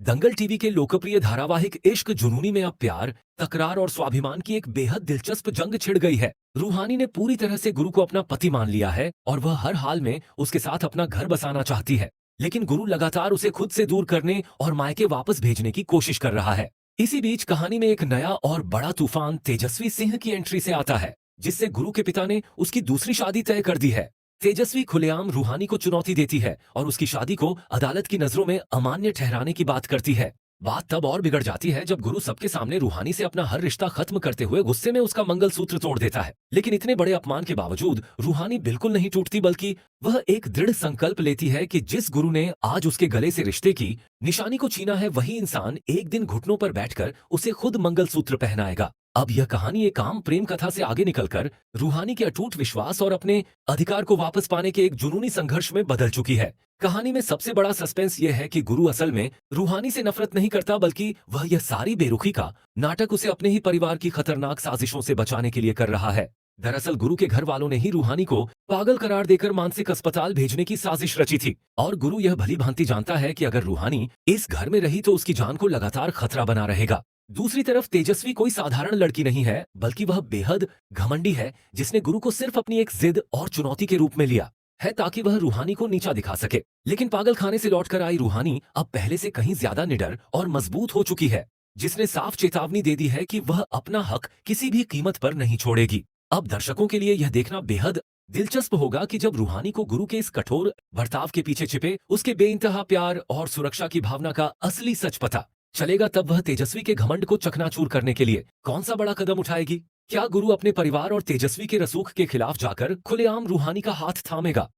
दंगल TV के लोकप्रिय धारावाहिक इश्क जुनूनी में अब प्यार, तकरार और स्वाभिमान की एक बेहद दिलचस्प जंग छिड़ गई है। रूहानी ने पूरी तरह से गुरु को अपना पति मान लिया है और वह हर हाल में उसके साथ अपना घर बसाना चाहती है। लेकिन गुरु लगातार उसे खुद से दूर करने और मायके वापस भेजने की कोशिश कर रहा है। इसी बीच कहानी में एक नया और बड़ा तूफान तेजस्वी सिंह की एंट्री से आता है, जिससे गुरु के पिता ने उसकी दूसरी शादी तय कर दी है। तेजस्वी खुलेआम रूहानी को चुनौती देती है और उसकी शादी को अदालत की नजरों में अमान्य ठहराने की बात करती है। बात तब और बिगड़ जाती है जब गुरु सबके सामने रूहानी से अपना हर रिश्ता खत्म करते हुए गुस्से में उसका मंगलसूत्र तोड़ देता है। लेकिन इतने बड़े अपमान के बावजूद रूहानी बिल्कुल नहीं टूटती, बल्कि वह एक दृढ़ संकल्प लेती है कि जिस गुरु ने आज उसके गले से रिश्ते की निशानी को छीना है, वही इंसान एक दिन घुटनों पर बैठकर उसे खुद मंगलसूत्र पहनाएगा। अब यह कहानी एक आम प्रेम कथा से आगे निकलकर रूहानी के अटूट विश्वास और अपने अधिकार को वापस पाने के एक जुनूनी संघर्ष में बदल चुकी है। कहानी में सबसे बड़ा सस्पेंस यह है कि गुरु असल में रूहानी से नफरत नहीं करता, बल्कि वह यह सारी बेरुखी का नाटक उसे अपने ही परिवार की खतरनाक साजिशों से बचाने के लिए कर रहा है। दरअसल गुरु के घर वालों ने ही रूहानी को पागल करार देकर मानसिक अस्पताल भेजने की साजिश रची थी और गुरु यह भली भांति जानता है कि अगर रूहानी इस घर में रही तो उसकी जान को लगातार खतरा बना रहेगा। दूसरी तरफ तेजस्वी कोई साधारण लड़की नहीं है, बल्कि वह बेहद घमंडी है, जिसने गुरु को सिर्फ अपनी एक जिद और चुनौती के रूप में लिया है ताकि वह रूहानी को नीचा दिखा सके। लेकिन पागल खाने से लौटकर आई रूहानी अब पहले से कहीं ज्यादा निडर और मजबूत हो चुकी है, जिसने साफ चेतावनी दे दी है कि वह अपना हक किसी भी कीमत पर नहीं छोड़ेगी। अब दर्शकों के लिए यह देखना बेहद दिलचस्प होगा कि जब रूहानी को गुरु के इस कठोर बर्ताव के पीछे छिपे उसके बेइंतहा प्यार और सुरक्षा की भावना का असली सच पता चलेगा, तब वह तेजस्वी के घमंड को चकनाचूर करने के लिए कौन सा बड़ा कदम उठाएगी। क्या गुरु अपने परिवार और तेजस्वी के रसूख के खिलाफ जाकर खुलेआम रूहानी का हाथ थामेगा,